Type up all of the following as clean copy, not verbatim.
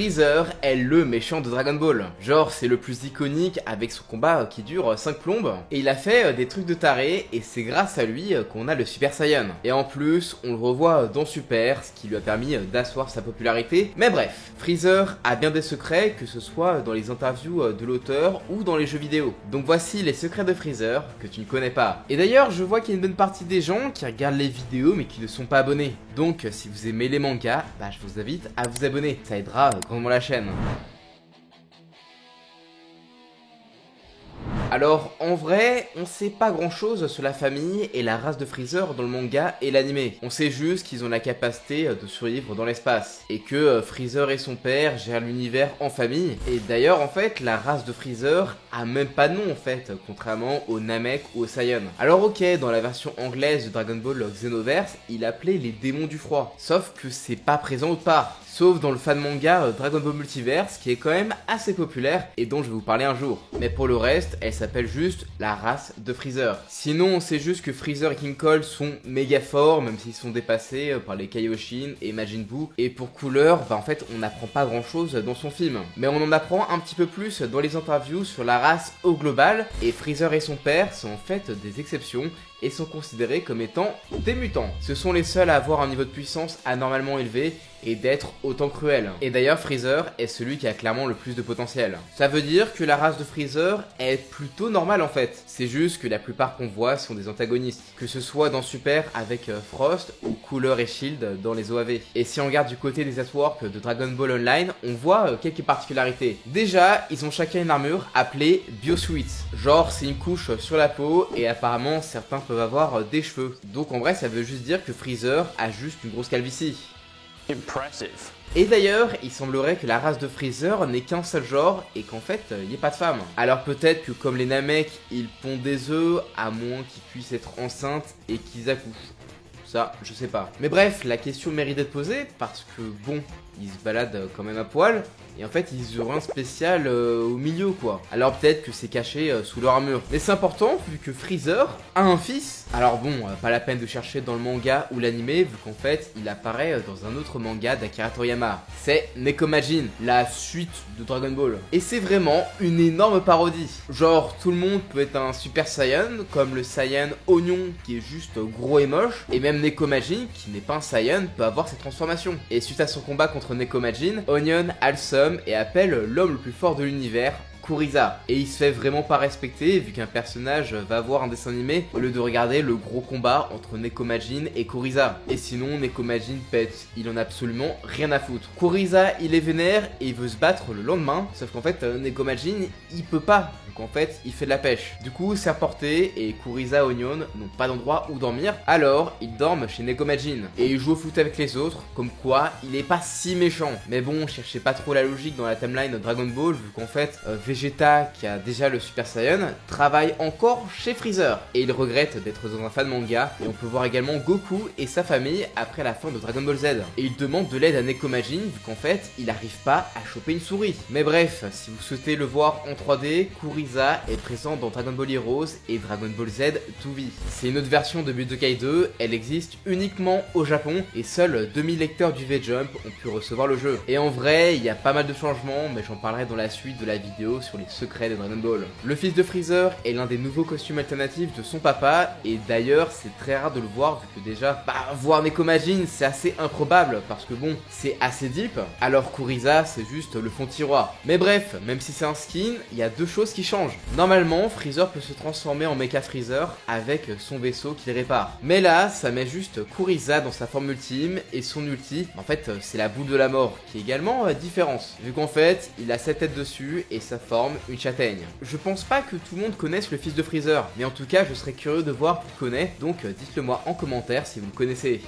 Freezer est le méchant de Dragon Ball. Genre c'est le plus iconique avec son combat qui dure 5 plombes. Et il a fait des trucs de taré et c'est grâce à lui qu'on a le Super Saiyan. Et en plus on le revoit dans Super, ce qui lui a permis d'asseoir sa popularité. Mais bref, Freezer a bien des secrets, que ce soit dans les interviews de l'auteur ou dans les jeux vidéo. Donc voici les secrets de Freezer que tu ne connais pas. Et d'ailleurs je vois qu'il y a une bonne partie des gens qui regardent les vidéos mais qui ne sont pas abonnés. Donc si vous aimez les mangas, je vous invite à vous abonner, ça aidera grandement la chaîne. Alors en vrai, on sait pas grand chose sur la famille et la race de Freezer dans le manga et l'anime. On sait juste qu'ils ont la capacité de survivre dans l'espace et que Freezer et son père gèrent l'univers en famille. Et d'ailleurs en fait, la race de Freezer a même pas de nom en fait, contrairement aux Namek ou aux Saiyan. Alors ok, dans la version anglaise de Dragon Ball Xenoverse, il appelait les démons du froid. Sauf que c'est pas présent autre part. Sauf dans le fan manga Dragon Ball Multiverse qui est quand même assez populaire et dont je vais vous parler un jour. Mais pour le reste, elle s'appelle juste la race de Freezer. Sinon, on sait juste que Freezer et King Cole sont méga forts, même s'ils sont dépassés par les Kaioshin et Majin Buu. Et pour Cooler, en fait, on n'apprend pas grand chose dans son film. Mais on en apprend un petit peu plus dans les interviews sur la race au global. Et Freezer et son père sont en fait des exceptions et sont considérés comme étant des mutants. Ce sont les seuls à avoir un niveau de puissance anormalement élevé et d'être autant cruels. Et d'ailleurs Freezer est celui qui a clairement le plus de potentiel. Ça veut dire que la race de Freezer est plutôt normale en fait. C'est juste que la plupart qu'on voit sont des antagonistes. Que ce soit dans Super avec Frost ou Cooler et Shield dans les OAV. Et si on regarde du côté des artworks de Dragon Ball Online, on voit quelques particularités. Déjà, ils ont chacun une armure appelée Biosuit. Genre c'est une couche sur la peau et apparemment certains peuvent avoir des cheveux. Donc en vrai ça veut juste dire que Freezer a juste une grosse calvitie. Impressive. Et d'ailleurs, il semblerait que la race de Freezer n'ait qu'un seul genre et qu'en fait, il n'y ait pas de femmes. Alors peut-être que comme les Namek, ils pondent des œufs à moins qu'ils puissent être enceintes et qu'ils accouchent. Ça, je sais pas. Mais bref, la question mérite d'être posée parce que bon, ils se baladent quand même à poil. Et en fait, ils auraient un spécial au milieu quoi. Alors peut-être que c'est caché sous leur armure. Mais c'est important vu que Freezer a un fils. Alors bon, pas la peine de chercher dans le manga ou l'anime vu qu'en fait, il apparaît dans un autre manga d'Akira Toriyama. C'est Nekomajin, la suite de Dragon Ball. Et c'est vraiment une énorme parodie. Genre, tout le monde peut être un Super Saiyan, comme le Saiyan Oignon qui est juste gros et moche. Et même Nekomajin, qui n'est pas un Saiyan, peut avoir cette transformation. Et suite à son combat contre Nekomajin, Onion a le seum et appelle l'homme le plus fort de l'univers, Kuriza. Et il se fait vraiment pas respecter vu qu'un personnage va voir un dessin animé au lieu de regarder le gros combat entre Nekomajin et Kuriza. Et sinon Nekomajin pète, il en a absolument rien à foutre. Kuriza il est vénère et il veut se battre le lendemain, sauf qu'en fait Nekomajin il peut pas. Donc en fait, il fait de la pêche. Du coup, c'est reporté et Kuriza et Onion n'ont pas d'endroit où dormir. Alors, ils dorment chez Nekomajin. Et ils jouent au foot avec les autres, comme quoi il est pas si méchant. Mais bon, cherchez pas trop la logique dans la timeline de Dragon Ball, vu qu'en fait, Vegeta, qui a déjà le Super Saiyan, travaille encore chez Freezer. Et il regrette d'être dans un fan manga. Et on peut voir également Goku et sa famille après la fin de Dragon Ball Z. Et il demande de l'aide à Nekomajin, vu qu'en fait, il arrive pas à choper une souris. Mais bref, si vous souhaitez le voir en 3D, Kuriza est présent dans Dragon Ball Heroes et Dragon Ball Z 2V. C'est une autre version de Budokai 2, elle existe uniquement au Japon et seuls 2000 lecteurs du V-Jump ont pu recevoir le jeu. Et en vrai, il y a pas mal de changements, mais j'en parlerai dans la suite de la vidéo sur les secrets de Dragon Ball. Le fils de Freezer est l'un des nouveaux costumes alternatifs de son papa, et d'ailleurs c'est très rare de le voir vu que déjà, voir Nekomajin c'est assez improbable parce que bon, c'est assez deep, alors Kuriza c'est juste le fond de tiroir. Mais bref, même si c'est un skin, il y a deux choses qui changent. Normalement, Freezer peut se transformer en Mecha Freezer avec son vaisseau qu'il répare. Mais là, ça met juste Kuriza dans sa forme ultime et son ulti, en fait, c'est la boule de la mort qui est également différente. Vu qu'en fait, il a 7 têtes dessus et sa forme une châtaigne. Je pense pas que tout le monde connaisse le fils de Freezer, mais en tout cas, je serais curieux de voir qui connaît, donc dites-le moi en commentaire si vous le connaissez.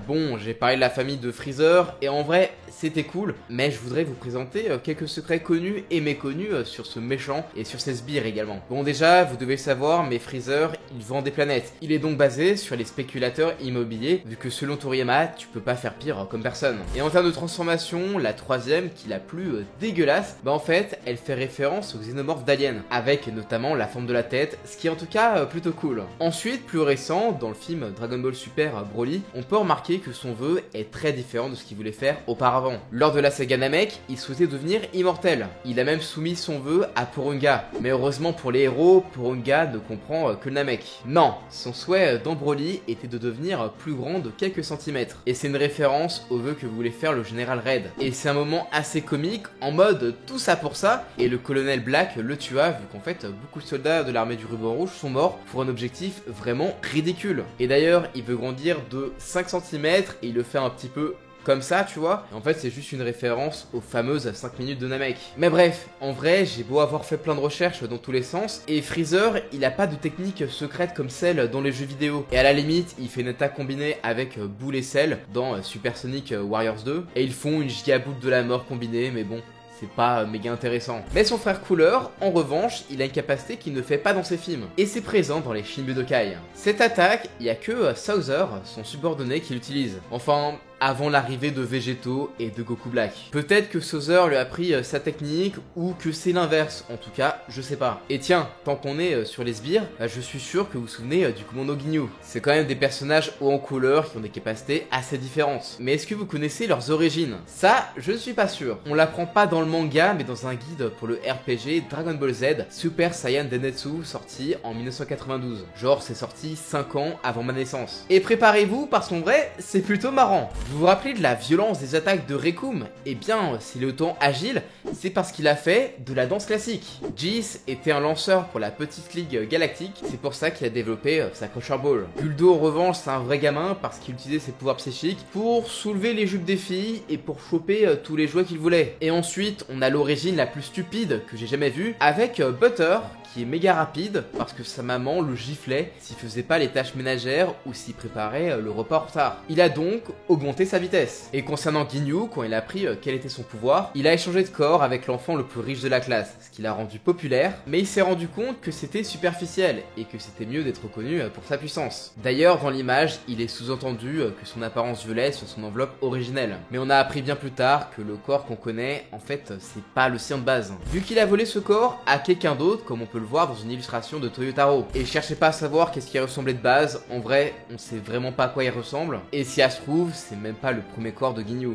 Bon, j'ai parlé de la famille de Freezer, et en vrai, c'était cool, mais je voudrais vous présenter quelques secrets connus et méconnus sur ce méchant et sur ses sbires également. Bon déjà, vous devez le savoir, mais Freezer, il vend des planètes. Il est donc basé sur les spéculateurs immobiliers, vu que selon Toriyama, tu peux pas faire pire comme personne. Et en termes de transformation, la troisième, qui est la plus dégueulasse, en fait, elle fait référence aux xénomorphes d'Alien, avec notamment la forme de la tête, ce qui est en tout cas plutôt cool. Ensuite, plus récent, dans le film Dragon Ball Super Broly, on peut remarquer remarqué que son vœu est très différent de ce qu'il voulait faire auparavant. Lors de la saga Namek, il souhaitait devenir immortel. Il a même soumis son vœu à Porunga. Mais heureusement pour les héros, Porunga ne comprend que le Namek. Non, son souhait dans Broly était de devenir plus grand de quelques centimètres. Et c'est une référence au vœu que voulait faire le général Red. Et c'est un moment assez comique, en mode tout ça pour ça, et le colonel Black le tua vu qu'en fait beaucoup de soldats de l'armée du ruban rouge sont morts pour un objectif vraiment ridicule. Et d'ailleurs, il veut grandir de 5 centimètres et il le fait un petit peu comme ça, tu vois. Et en fait, c'est juste une référence aux fameuses 5 minutes de Namek. Mais bref, en vrai, j'ai beau avoir fait plein de recherches dans tous les sens, et Freezer, il a pas de technique secrète comme celle dans les jeux vidéo. Et à la limite, il fait une attaque combinée avec Boule et Cell dans Super Sonic Warriors 2, et ils font une gigaboot de la mort combinée, mais bon, c'est pas méga intéressant. Mais son frère Cooler, en revanche, il a une capacité qu'il ne fait pas dans ses films. Et c'est présent dans les Shin Budokai. Cette attaque, il y a que Souther, son subordonné, qui l'utilise. Enfin, avant l'arrivée de Végétaux et de Goku Black. Peut-être que Souther lui a appris sa technique ou que c'est l'inverse, en tout cas, je sais pas. Et tiens, tant qu'on est sur les sbires, je suis sûr que vous vous souvenez du commando Ginyu. C'est quand même des personnages hauts en couleur qui ont des capacités assez différentes. Mais est-ce que vous connaissez leurs origines? Ça, je ne suis pas sûr. On l'apprend pas dans le manga, mais dans un guide pour le RPG Dragon Ball Z Super Saiyan Densetsu sorti en 1992. Genre, c'est sorti 5 ans avant ma naissance. Et préparez-vous parce qu'en vrai, c'est plutôt marrant. Vous vous rappelez de la violence des attaques de Rekum? Eh bien, s'il est autant agile, c'est parce qu'il a fait de la danse classique. Jis était un lanceur pour la petite ligue galactique, c'est pour ça qu'il a développé sa Crusher Ball. Guldo en revanche, c'est un vrai gamin parce qu'il utilisait ses pouvoirs psychiques pour soulever les jupes des filles et pour choper tous les jouets qu'il voulait. Et ensuite, on a l'origine la plus stupide que j'ai jamais vue avec Butter, qui est méga rapide parce que sa maman le giflait s'il faisait pas les tâches ménagères ou s'il préparait le repas en retard. Il a donc augmenté sa vitesse. Et concernant Ginyu, quand il a appris quel était son pouvoir, il a échangé de corps avec l'enfant le plus riche de la classe, ce qui l'a rendu populaire, mais il s'est rendu compte que c'était superficiel et que c'était mieux d'être reconnu pour sa puissance. D'ailleurs, dans l'image, il est sous-entendu que son apparence violet sur son enveloppe originelle. Mais on a appris bien plus tard que le corps qu'on connaît, en fait, c'est pas le sien de base. Vu qu'il a volé ce corps à quelqu'un d'autre, comme on peut le voir dans une illustration de Toyotaro. Et cherchez pas à savoir qu'est-ce qui ressemblait de base, en vrai, on sait vraiment pas à quoi il ressemble, et si ça se trouve, c'est même pas le premier corps de Ginyu.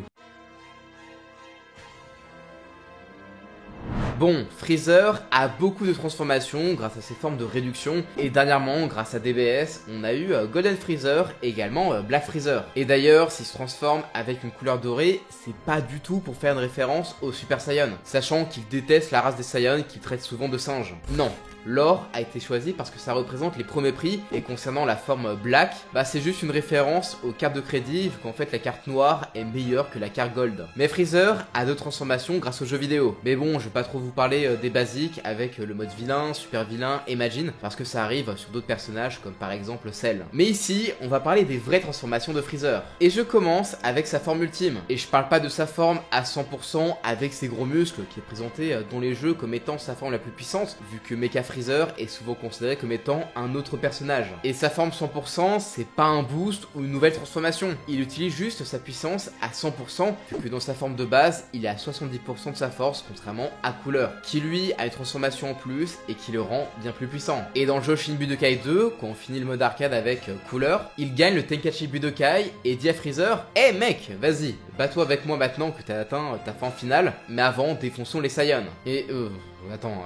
Bon, Freezer a beaucoup de transformations grâce à ses formes de réduction, et dernièrement, grâce à DBS, on a eu Golden Freezer et également Black Freezer. Et d'ailleurs, s'il se transforme avec une couleur dorée, c'est pas du tout pour faire une référence au Super Saiyan, sachant qu'il déteste la race des Saiyans qu'il traite souvent de singes. Non. L'or a été choisi parce que ça représente les premiers prix, et concernant la forme Black, bah c'est juste une référence aux cartes de crédit vu qu'en fait la carte noire est meilleure que la carte Gold. Mais Freezer a deux transformations grâce aux jeux vidéo. Mais bon, je vais pas trop vous parler des basiques avec le mode vilain, super vilain et Majin parce que ça arrive sur d'autres personnages comme par exemple Cell. Mais ici, on va parler des vraies transformations de Freezer. Et je commence avec sa forme ultime. Et je parle pas de sa forme à 100% avec ses gros muscles qui est présenté dans les jeux comme étant sa forme la plus puissante vu que Mecha Freezer est souvent considéré comme étant un autre personnage. Et sa forme 100%, c'est pas un boost ou une nouvelle transformation. Il utilise juste sa puissance à 100%, vu que dans sa forme de base, il est à 70% de sa force, contrairement à Cooler, qui lui a une transformation en plus et qui le rend bien plus puissant. Et dans le jeu Shin Budokai 2, quand on finit le mode arcade avec Cooler, il gagne le Tenkaichi Budokai et dit à Freezer: « Hey mec, vas-y, bats-toi avec moi maintenant que t'as atteint ta forme finale, mais avant, défonçons les Saiyans. » Et attends.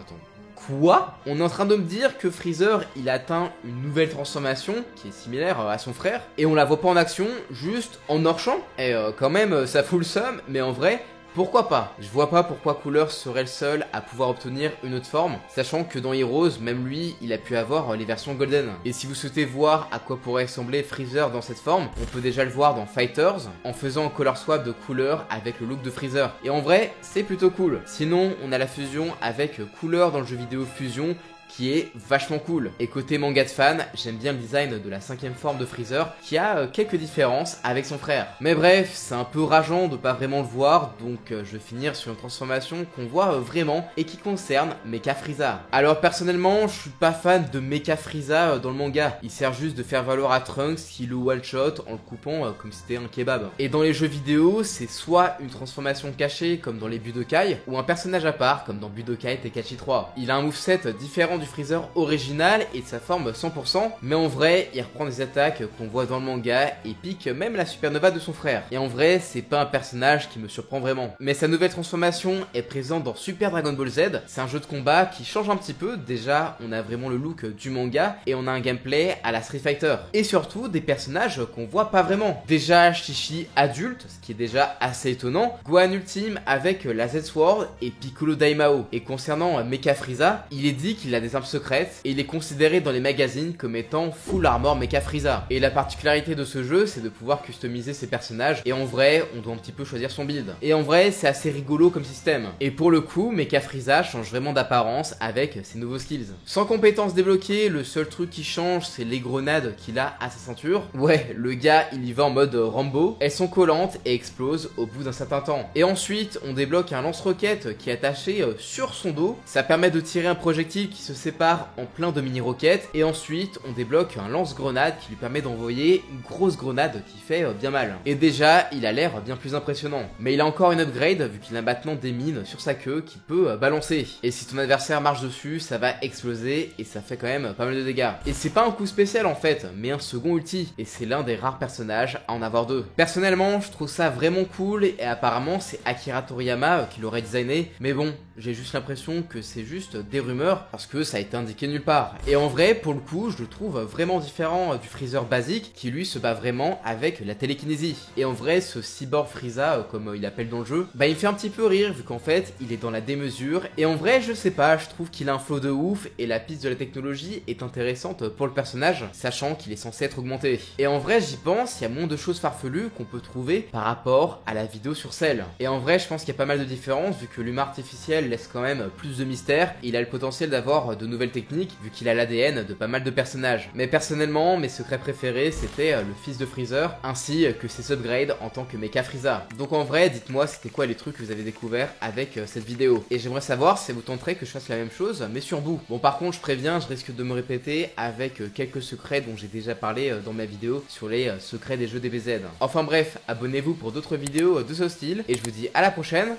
Quoi? On est en train de me dire que Freezer, il atteint une nouvelle transformation qui est similaire à son frère, et on la voit pas en action, juste en hors-champ? Et quand même, ça fout le seum, mais en vrai, pourquoi pas? Je vois pas pourquoi Cooler serait le seul à pouvoir obtenir une autre forme, sachant que dans Heroes, même lui, il a pu avoir les versions Golden. Et si vous souhaitez voir à quoi pourrait ressembler Freezer dans cette forme, on peut déjà le voir dans Fighters, en faisant un color swap de Cooler avec le look de Freezer. Et en vrai, c'est plutôt cool. Sinon, on a la fusion avec Cooler dans le jeu vidéo Fusion, qui est vachement cool. Et côté manga de fan, j'aime bien le design de la 5ème forme de Freezer, qui a quelques différences avec son frère. Mais bref, c'est un peu rageant de pas vraiment le voir, donc je vais finir sur une transformation qu'on voit vraiment et qui concerne Mecha Frieza. Alors personnellement, je suis pas fan de Mecha Frieza dans le manga. Il sert juste de faire valoir à Trunks qu'il le one-shot en le coupant comme si c'était un kebab. Et dans les jeux vidéo, c'est soit une transformation cachée comme dans les Budokai, ou un personnage à part comme dans Budokai Tenkaichi 3. Il a un moveset différent différent du Freezer original et de sa forme 100%, mais en vrai, il reprend des attaques qu'on voit dans le manga et pique même la supernova de son frère. Et en vrai, c'est pas un personnage qui me surprend vraiment. Mais sa nouvelle transformation est présente dans Super Dragon Ball Z. C'est un jeu de combat qui change un petit peu. Déjà, on a vraiment le look du manga et on a un gameplay à la Street Fighter. Et surtout, des personnages qu'on voit pas vraiment. Déjà, Shishi adulte, ce qui est déjà assez étonnant. Gohan Ultime avec la Z-Sword et Piccolo Daimao. Et concernant Mecha Frieza, il est dit qu'il a des armes secrètes et il est considéré dans les magazines comme étant full armor Mecha Frieza. Et la particularité de ce jeu, c'est de pouvoir customiser ses personnages et en vrai, on doit un petit peu choisir son build. Et en vrai, c'est assez rigolo comme système. Et pour le coup, Mecha Frieza change vraiment d'apparence avec ses nouveaux skills. Sans compétences débloquées, le seul truc qui change, c'est les grenades qu'il a à sa ceinture. Ouais, le gars, il y va en mode Rambo. Elles sont collantes et explosent au bout d'un certain temps. Et ensuite, on débloque un lance-roquette qui est attaché sur son dos. Ça permet de tirer un projectile qui se sépare en plein de mini-roquettes. Et ensuite, on débloque un lance-grenade qui lui permet d'envoyer une grosse grenade qui fait bien mal. Et déjà, il a l'air bien plus impressionnant. Mais il a encore une upgrade vu qu'il a maintenant des mines sur sa queue qui peut balancer. Et si ton adversaire marche dessus, ça va exploser et ça fait quand même pas mal de dégâts. Et c'est pas un coup spécial en fait, mais un second ulti. Et c'est l'un des rares personnages à en avoir deux. Personnellement, je trouve ça vraiment cool et apparemment c'est Akira Toriyama qui l'aurait designé. Mais bon, j'ai juste l'impression que c'est juste des rumeurs parce que ça a été indiqué nulle part. Et en vrai, pour le coup, je le trouve vraiment différent du Freezer basique qui lui se bat vraiment avec la télékinésie. Et en vrai, ce cyborg Frieza, comme il appelle dans le jeu, bah il me fait un petit peu rire vu qu'en fait, il est dans la démesure. Et en vrai, je sais pas, je trouve qu'il a un flow de ouf et la piste de la technologie est intéressante pour le personnage, sachant qu'il est censé être augmenté. Et en vrai, j'y pense, il y a moins de choses farfelues qu'on peut trouver par rapport à la vidéo sur Cell. Et en vrai, je pense qu'il y a pas mal de différences vu que l'humain artificiel laisse quand même plus de mystère. Il a le potentiel d'avoir de nouvelles techniques vu qu'il a l'ADN de pas mal de personnages. Mais personnellement, mes secrets préférés, c'était le fils de Freezer ainsi que ses upgrades en tant que Mecha Frieza. Donc en vrai, dites-moi c'était quoi les trucs que vous avez découvert avec cette vidéo. Et j'aimerais savoir si ça vous tenterait que je fasse la même chose mais sur Boo. Bon par contre, je préviens, je risque de me répéter avec quelques secrets dont j'ai déjà parlé dans ma vidéo sur les secrets des jeux DBZ. Enfin bref, abonnez-vous pour d'autres vidéos de ce style et je vous dis à la prochaine.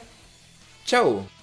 Ciao.